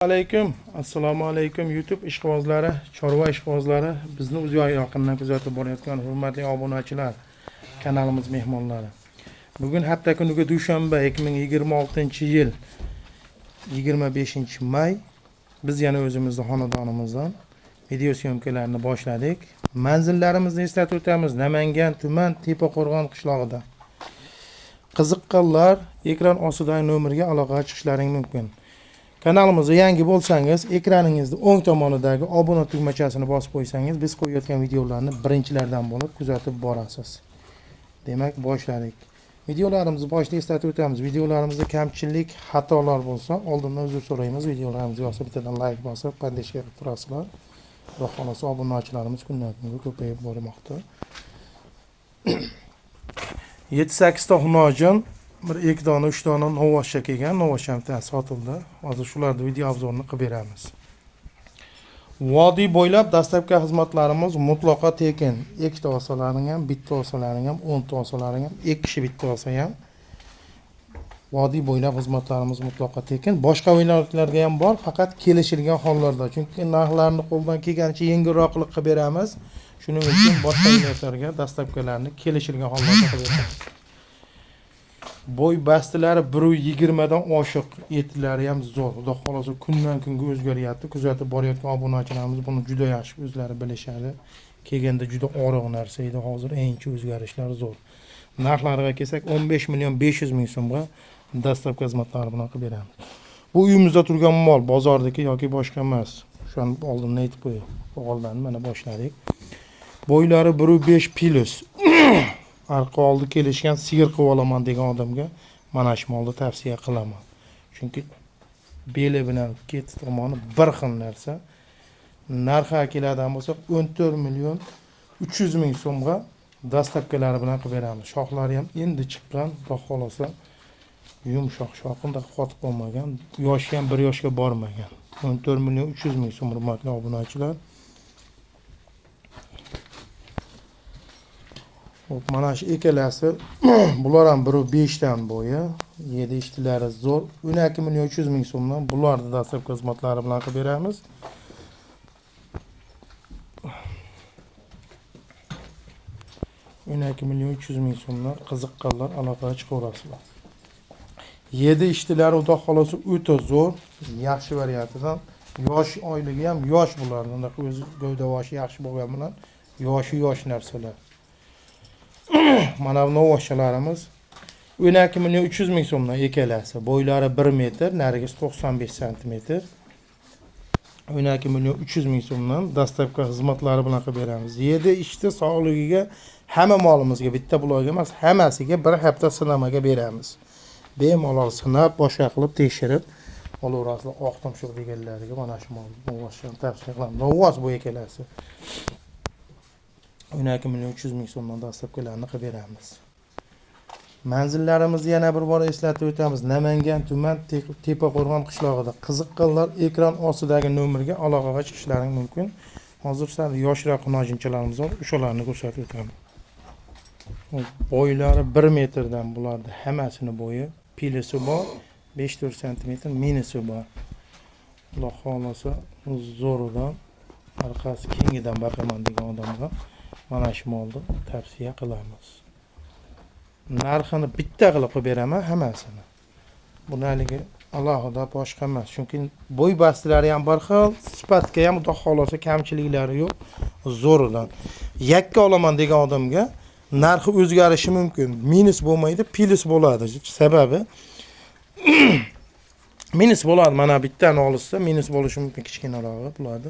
Assalomu alaykum YouTube ishqibozlari, chorva ishqibozlari, bizni o'z yaqindan kuzatib borayotgan hurmatli obunachilar, kanalimiz mehmonlari. Bugun hafta kuniga dushanba 2026-yil 25-may biz yana o'zimizning xonadonimizdan video syomkalarini boshladik. Manzillarimizni eslatib o'tamiz. Namangan tuman Tepaqo'rg'on qishlog'ida. Qiziqqanlar ekran ostidagi nomerga aloqa chiqishlaring mumkin. Kanalimizga yangi bo'lsangiz, ekraningizning o'ng tomonidagi obuna tugmachasini bosib qo'ysangiz, biz qo'yayotgan videolarni birinchilardan bo'lib kuzatib borasiz. Demak, boshladik. Videolarimizni boshida eslatib o'tamiz. Videolarimizda kamchilik, xatolar bo'lsa, oldindan uzr so'raymiz. Videolarimizni yoqsa bittadan like bosib, qadrlashga qilib turasizlar. Xudo xolasa obunachilarimiz kundan-kunga ko'payib bormoqda. 7-8 ta xunojin, bir 2 dona 3 dona novvoshcha kelgan, novvoshcham sotildi. Hozir shularni video obzorini qilib beramiz. Vodiy bo'ylab dastlabki xizmatlarimiz mutlaqo tekin. 2 ta olsalaring ham, bitta olsalaring ham, 10 ta olsalaring ham, 2 kishi bitta olsa ham vodiy bo'ylab xizmatlarimiz mutlaqo tekin. Boshqa viloyatlarga ham bor, faqat kelishilgan hollarda. Chunki narxlarni qo'ldan kelgancha yengilroq qilib beramiz. Shuning uchun boshqa viloyatlarga dastlabkilarni kelishilgan hollarda qilib beramiz. Boy bastilari 1.20 dan oshiq, etlari ham zo'r. Xudo xolasa kundan kunga o'zgaryapti. Kuzatib borayotgan obunachilarimiz buni juda yaxshi o'zlari bilishadi. Kelganda juda oriq narsa edi. Hozir eng o'zgarishlar zo'r. Narxlariga kelsak 15.500.000 so'mga dastlabki xizmatlar bilan qilib beramiz. Bu uyimizda turgan mol, bozordagi yoki boshqa emas. Shuni oldindan aytib qo'ying. O'g'ildan mana boshladik. Bo'ylari 1.5 plus. Arqa oldi kelishgan sigir qilib olaman degan odamga mana shu molni tavsiya qilaman. Chunki beli bilan ket tomoni bir xil narsa. Narxi keladigan bo'lsa 14.300.000 so'mga dastlabkilari bilan qilib beramiz. Shoxlari ham endi chiqqan, xudo xolasa yumshoq shoqinda qotib qolmagan, yoshi ham 1 yoshga bormagan. 14.300.000 so'm hurmatli obunachilar. Mana shu ekalasi bular ham 1.5 dan bo'yi, 7 ishtilari zo'r. 12.300.000 so'mdan bularni dastlabki xizmatlari bilan qilib beramiz. $12.300.000 qiziqqanlar aloqaga chiqaverasizlar. 7 ishtilari xudo xolasa o'ta zo'r, yaxshi variantidan. Yosh oyligi ham yosh bularning, o'zi gavdavoshi yaxshi bo'lgan bilan yosh narsalar. Mana bu novvoshchalarimiz 12.300.000 so'mdan ekalasi. Bo'ylari 1 metr, narigisi 95 cm. 12.300.000 so'mdan dastlabki xizmatlari bilan qilib beramiz. 7 ishti sog'ligiga hamma molimizga bitta buloga emas, hammasiga bir hafta sinamaga beramiz. Bemalol sinab, boshqa qilib tekshirib olaverasizlar. Oq tumshuq deganlariga mana shu molni novvoshchani tavsiya qilaman. Novvosh bu ekalasi. 12.300.000 so'mdan dastlabkilarni qilib beramiz. Manzillarimizni yana bir bor eslatib o'tamiz. Namangan tuman Tepaqo'rg'on qishlog'ida. Qiziqqanlar ekran ostidagi nomerga aloqaga chiqishlaring mumkin. Hozir sal yoshroq xunojinchalarimiz bor, o'shalarni ko'rsatib o'taman. Bo'ylari 1 metrdan bulardi. Hammasini bo'yi, pilisi bor, 5-4 cm minisi bor. Xudo xolasa zo'ridan, orqasi kengidan baqaman degan odamga mana shu molni tavsiya qilamiz. Narxini bitta qilib qo'yib beraman hammasini. Bunaligi alohida boshqa emas. Chunki bo'y bastilari ham bir xil, sifatga ham xudo xolasa kamchiliklari yo'q, zo'ridan. Yakka olaman degan odamga narxi o'zgarishi mumkin. Minus bo'lmaydi, plus bo'ladi. Sababi minus bo'ladi. Mana bittani olsa minus bo'lishi mumkin, kichkinarog'i bo'ladi.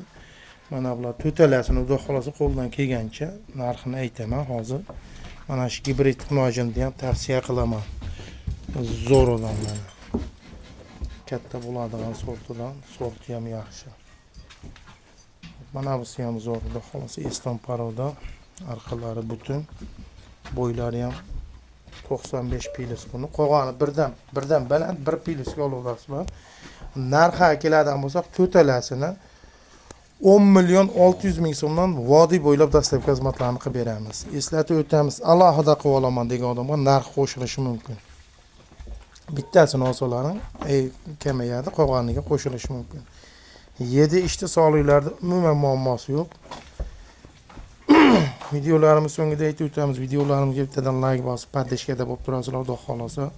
Mana bular to'talasini xudo xolasa qo'ldan kelgancha narxini aytaman hozir. Mana shu gibrid xunojinni ham tavsiya qilaman. Zo'ridan mana. Katta bo'ladigan sortidan, sorti ham yaxshi. Mana busi ham zo'r, xudo xolasa Eston paroda, orqalari butun, bo'ylari ham 95 pilis buni. Qolgani birdan baland, 1 pilisga olaverasizlar. Narxi keladigan bo'lsa, to'talasini 10.600.000 so'mdan vodiy bo'ylab dastlabki xizmatlarni qilib beramiz. Eslatib o'tamiz, alohida qilib olaman degan odamga narx qo'shilishi mumkin. Bittasini olsalaring kamayadi, qolganiga qo'shilishi mumkin. Yedi ishchi sog'liqlarda umuman muammosi yo'q. Videolarimiz so'ngida aytib o'tamiz. Videolarimizga bittadan like bosib, paddishkada bo'lib turasizlar, xudo xolasa.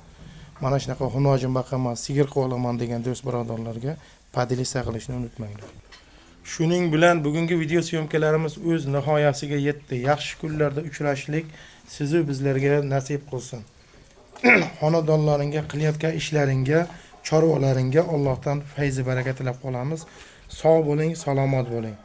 Mana shunaqa xunojin baqaman, sigir qolaman degan do'st birodarlarga podelitsiya qilishni unutmanglar. Shuning bilan bugungi video syomkalarimiz o'z nihoyasiga yetdi. Yaxshi kunlarda uchrashlik sizni bizlarga nasib qilsin. Xonadonlaringga, qilayotgan ishlaringga, chorvalaringga Allohdan fayz baraka tilab qolamiz. Sog' bo'ling, salomat bo'ling.